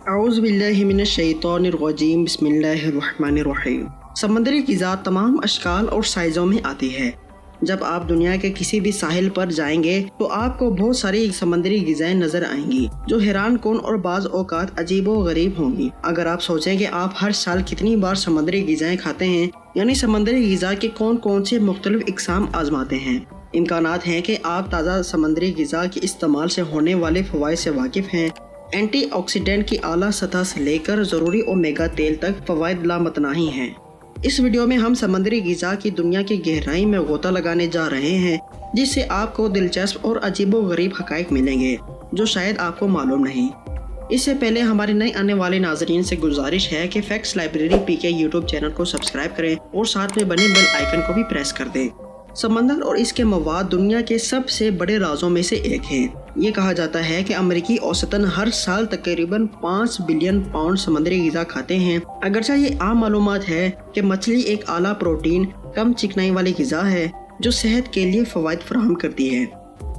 اعوذ باللہ من الشیطان الرجیم بسم اللہ الرحمن الرحیم۔ سمندری غذا تمام اشکال اور سائزوں میں آتی ہے۔ جب آپ دنیا کے کسی بھی ساحل پر جائیں گے تو آپ کو بہت ساری سمندری غذائیں نظر آئیں گی جو حیران کن اور بعض اوقات عجیب و غریب ہوں گی۔ اگر آپ سوچیں کہ آپ ہر سال کتنی بار سمندری غذائیں کھاتے ہیں، یعنی سمندری غذا کے کون سے مختلف اقسام آزماتے ہیں، امکانات ہیں کہ آپ تازہ سمندری غذا کے استعمال سے ہونے والے فوائد سے واقف ہیں۔ اینٹی آکسیڈنٹ کی اعلیٰ سطح سے لے کر ضروری اومیگا تیل تک فوائد لامتناہی ہیں۔ اس ویڈیو میں ہم سمندری غذا کی دنیا کی گہرائی میں غوطہ لگانے جا رہے ہیں، جس سے آپ کو دلچسپ اور عجیب و غریب حقائق ملیں گے جو شاید آپ کو معلوم نہیں۔ اس سے پہلے ہمارے نئے آنے والے ناظرین سے گزارش ہے کہ فیکٹس لائبریری پی کے یوٹیوب چینل کو سبسکرائب کریں اور ساتھ میں بنے بیل آئیکن کو بھی پریس کر دیں۔ سمندر اور اس کے مواد دنیا کے سب سے بڑے رازوں میں سے ایک ہیں۔ یہ کہا جاتا ہے کہ امریکی اوسطاً ہر سال تقریباً 5 بلین پاؤنڈ سمندری غذا کھاتے ہیں۔ اگرچہ یہ عام معلومات ہے کہ مچھلی ایک اعلیٰ پروٹین، کم چکنائی والی غذا ہے جو صحت کے لیے فوائد فراہم کرتی ہے۔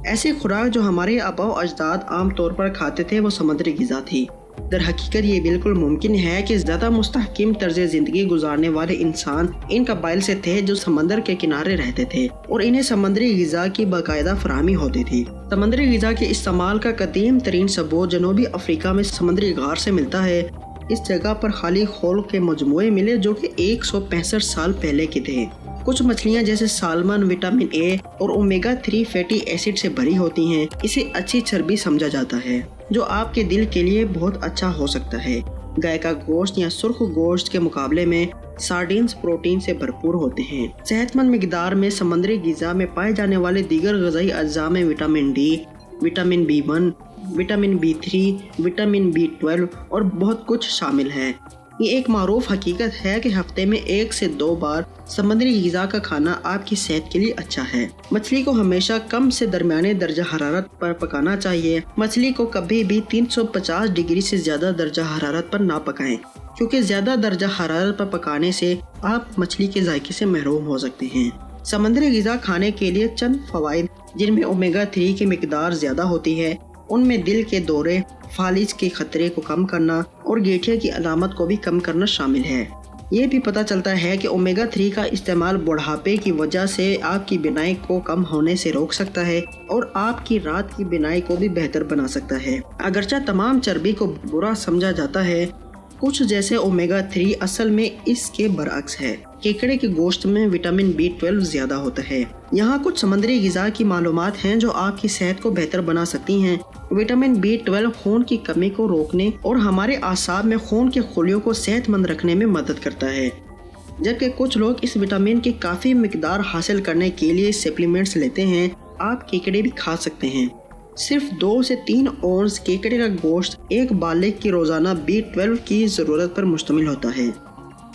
ایسی خوراک جو ہمارے آباء و اجداد عام طور پر کھاتے تھے وہ سمندری غذا تھی۔ در حقیقت یہ بالکل ممکن ہے کہ زیادہ مستحکم طرز زندگی گزارنے والے انسان ان قبائل سے تھے جو سمندر کے کنارے رہتے تھے اور انہیں سمندری غذا کی باقاعدہ فراہمی ہوتی تھی۔ سمندری غذا کے استعمال کا قدیم ترین ثبوت جنوبی افریقہ میں سمندری غار سے ملتا ہے۔ اس جگہ پر خالی خول کے مجموعے ملے جو کہ 165 سال پہلے کے تھے۔ کچھ مچھلیاں جیسے سالمن وٹامن اے اور اومیگا 3 فیٹی ایسڈ سے بھری ہوتی ہیں۔ اسے اچھی چربی سمجھا جاتا ہے جو آپ کے دل کے لیے بہت اچھا ہو سکتا ہے۔ گائے کا گوشت یا سرخ گوشت کے مقابلے میں سارڈینز پروٹین سے بھرپور ہوتے ہیں۔ صحت مند مقدار میں سمندری غذا میں پائے جانے والے دیگر غذائی اجزاء میں vitamin D, vitamin B1، vitamin B3، vitamin B12 اور بہت کچھ شامل ہے۔ یہ ایک معروف حقیقت ہے کہ ہفتے میں 1 سے 2 بار سمندری غذا کا کھانا آپ کی صحت کے لیے اچھا ہے۔ مچھلی کو ہمیشہ کم سے درمیانے درجہ حرارت پر پکانا چاہیے۔ مچھلی کو کبھی بھی 350 ڈگری سے زیادہ درجہ حرارت پر نہ پکائیں، کیونکہ زیادہ درجہ حرارت پر پکانے سے آپ مچھلی کے ذائقے سے محروم ہو سکتے ہیں۔ سمندری غذا کھانے کے لیے چند فوائد جن میں اومیگا 3 کی مقدار زیادہ ہوتی ہے، ان میں دل کے دورے، فالج کے خطرے کو کم کرنا اور گیٹھیا کی علامت کو بھی کم کرنا شامل ہے۔ یہ بھی پتہ چلتا ہے کہ اومیگا 3 کا استعمال بڑھاپے کی وجہ سے آپ کی بینائی کو کم ہونے سے روک سکتا ہے اور آپ کی رات کی بینائی کو بھی بہتر بنا سکتا ہے۔ اگرچہ تمام چربی کو برا سمجھا جاتا ہے، کچھ جیسے اومیگا 3 اصل میں اس کے برعکس ہے۔ کیکڑے کے گوشت میں وٹامن B12 زیادہ ہوتا ہے۔ یہاں کچھ سمندری غذا کی معلومات ہیں جو آپ کی صحت کو بہتر بنا سکتی ہیں۔ وٹامن B12 خون کی کمی کو روکنے اور ہمارے اعصاب میں خون کے خلیوں کو صحت مند رکھنے میں مدد کرتا ہے، جبکہ کچھ لوگ اس وٹامن کی کافی مقدار حاصل کرنے کے لیے سپلیمنٹس لیتے ہیں۔ آپ کیکڑے بھی کھا سکتے ہیں۔ صرف 2 سے 3 اونس کیکڑے کا گوشت ایک بالغ کی روزانہ B12 کی ضرورت پر مشتمل ہوتا ہے۔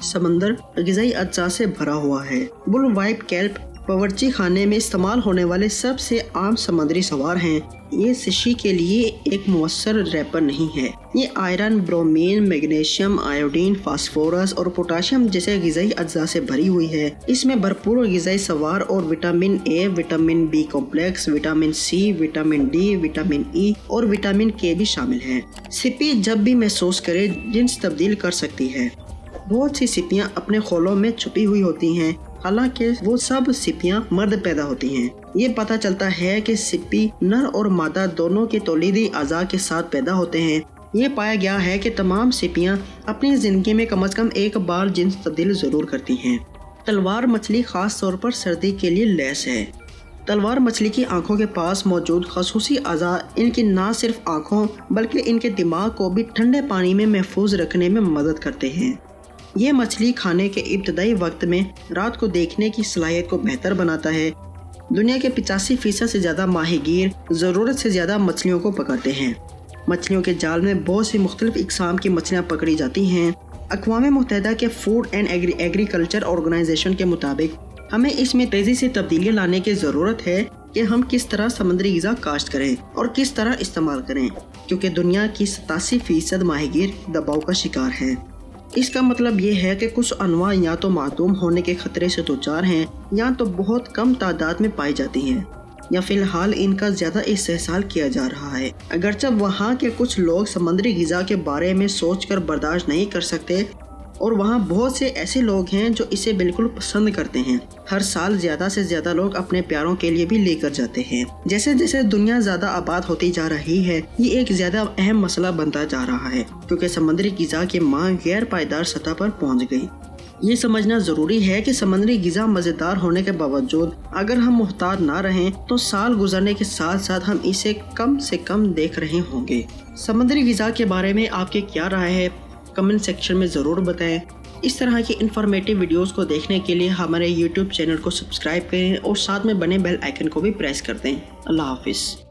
سمندر غذائی اجزاء سے بھرا ہوا ہے۔ بل وائپ کیلپ باورچی خانے میں استعمال ہونے والے سب سے عام سمندری سوار ہیں۔ یہ سشی کے لیے ایک مؤثر ریپر نہیں ہے۔ یہ iron, bromine, magnesium, iodine, phosphorus اور پوٹاشیم جیسے غذائی اجزاء سے بھری ہوئی ہے۔ اس میں بھرپور غذائی سوار اور vitamin A, vitamin B complex, vitamin C، vitamin D, vitamin E اور وٹامن کے بھی شامل ہیں۔ سپی جب بھی محسوس کرے جنس تبدیل کر سکتی ہے۔ بہت سی سپیاں اپنے خولوں میں چھپی ہوئی ہوتی ہیں، حالانکہ وہ سب سپیاں مرد پیدا ہوتی ہیں۔ یہ پتہ چلتا ہے کہ سپی نر اور مادہ دونوں کے تولیدی اعضاء کے ساتھ پیدا ہوتے ہیں۔ یہ پایا گیا ہے کہ تمام سپیاں اپنی زندگی میں کم از کم ایک بار جنس تبدیل ضرور کرتی ہیں۔ تلوار مچھلی خاص طور پر سردی کے لیے لیس ہے۔ تلوار مچھلی کی آنکھوں کے پاس موجود خصوصی اعضاء ان کی نہ صرف آنکھوں بلکہ ان کے دماغ کو بھی ٹھنڈے پانی میں محفوظ رکھنے میں مدد کرتے ہیں۔ یہ مچھلی کھانے کے ابتدائی وقت میں رات کو دیکھنے کی صلاحیت کو بہتر بناتا ہے۔ دنیا کے 85% سے زیادہ ماہی گیر ضرورت سے زیادہ مچھلیوں کو پکڑتے ہیں۔ مچھلیوں کے جال میں بہت سی مختلف اقسام کی مچھلیاں پکڑی جاتی ہیں۔ اقوام متحدہ کے فوڈ اینڈ ایگریکلچر آرگنائزیشن کے مطابق ہمیں اس میں تیزی سے تبدیلیاں لانے کی ضرورت ہے کہ ہم کس طرح سمندری غذا کاشت کریں اور کس طرح استعمال کریں، کیونکہ دنیا کی 87% ماہی گیر دباؤ کا شکار ہیں۔ اس کا مطلب یہ ہے کہ کچھ انواع یا تو معدوم ہونے کے خطرے سے دوچار ہیں یا تو بہت کم تعداد میں پائی جاتی ہیں۔ یا فی الحال ان کا زیادہ استحصال کیا جا رہا ہے۔ اگرچہ وہاں کے کچھ لوگ سمندری غذا کے بارے میں سوچ کر برداشت نہیں کر سکتے اور وہاں بہت سے ایسے لوگ ہیں جو اسے بالکل پسند کرتے ہیں۔ ہر سال زیادہ سے زیادہ لوگ اپنے پیاروں کے لیے بھی لے کر جاتے ہیں۔ جیسے جیسے دنیا زیادہ آباد ہوتی جا رہی ہے، یہ ایک زیادہ اہم مسئلہ بنتا جا رہا ہے کیونکہ سمندری غذا کی مانگ غیر پائیدار سطح پر پہنچ گئی۔ یہ سمجھنا ضروری ہے کہ سمندری غذا مزیدار ہونے کے باوجود اگر ہم محتاط نہ رہیں تو سال گزرنے کے ساتھ ساتھ ہم اسے کم سے کم دیکھ رہے ہوں گے۔ سمندری غذا کے بارے میں آپ کی کیا رائے ہے؟ کمنٹ سیکشن میں ضرور بتائیں۔ اس طرح کی انفارمیٹیو ویڈیوز کو دیکھنے کے لیے ہمارے یوٹیوب چینل کو سبسکرائب کریں اور ساتھ میں بنے بیل آئیکن کو بھی پریس کر دیں۔ اللہ حافظ۔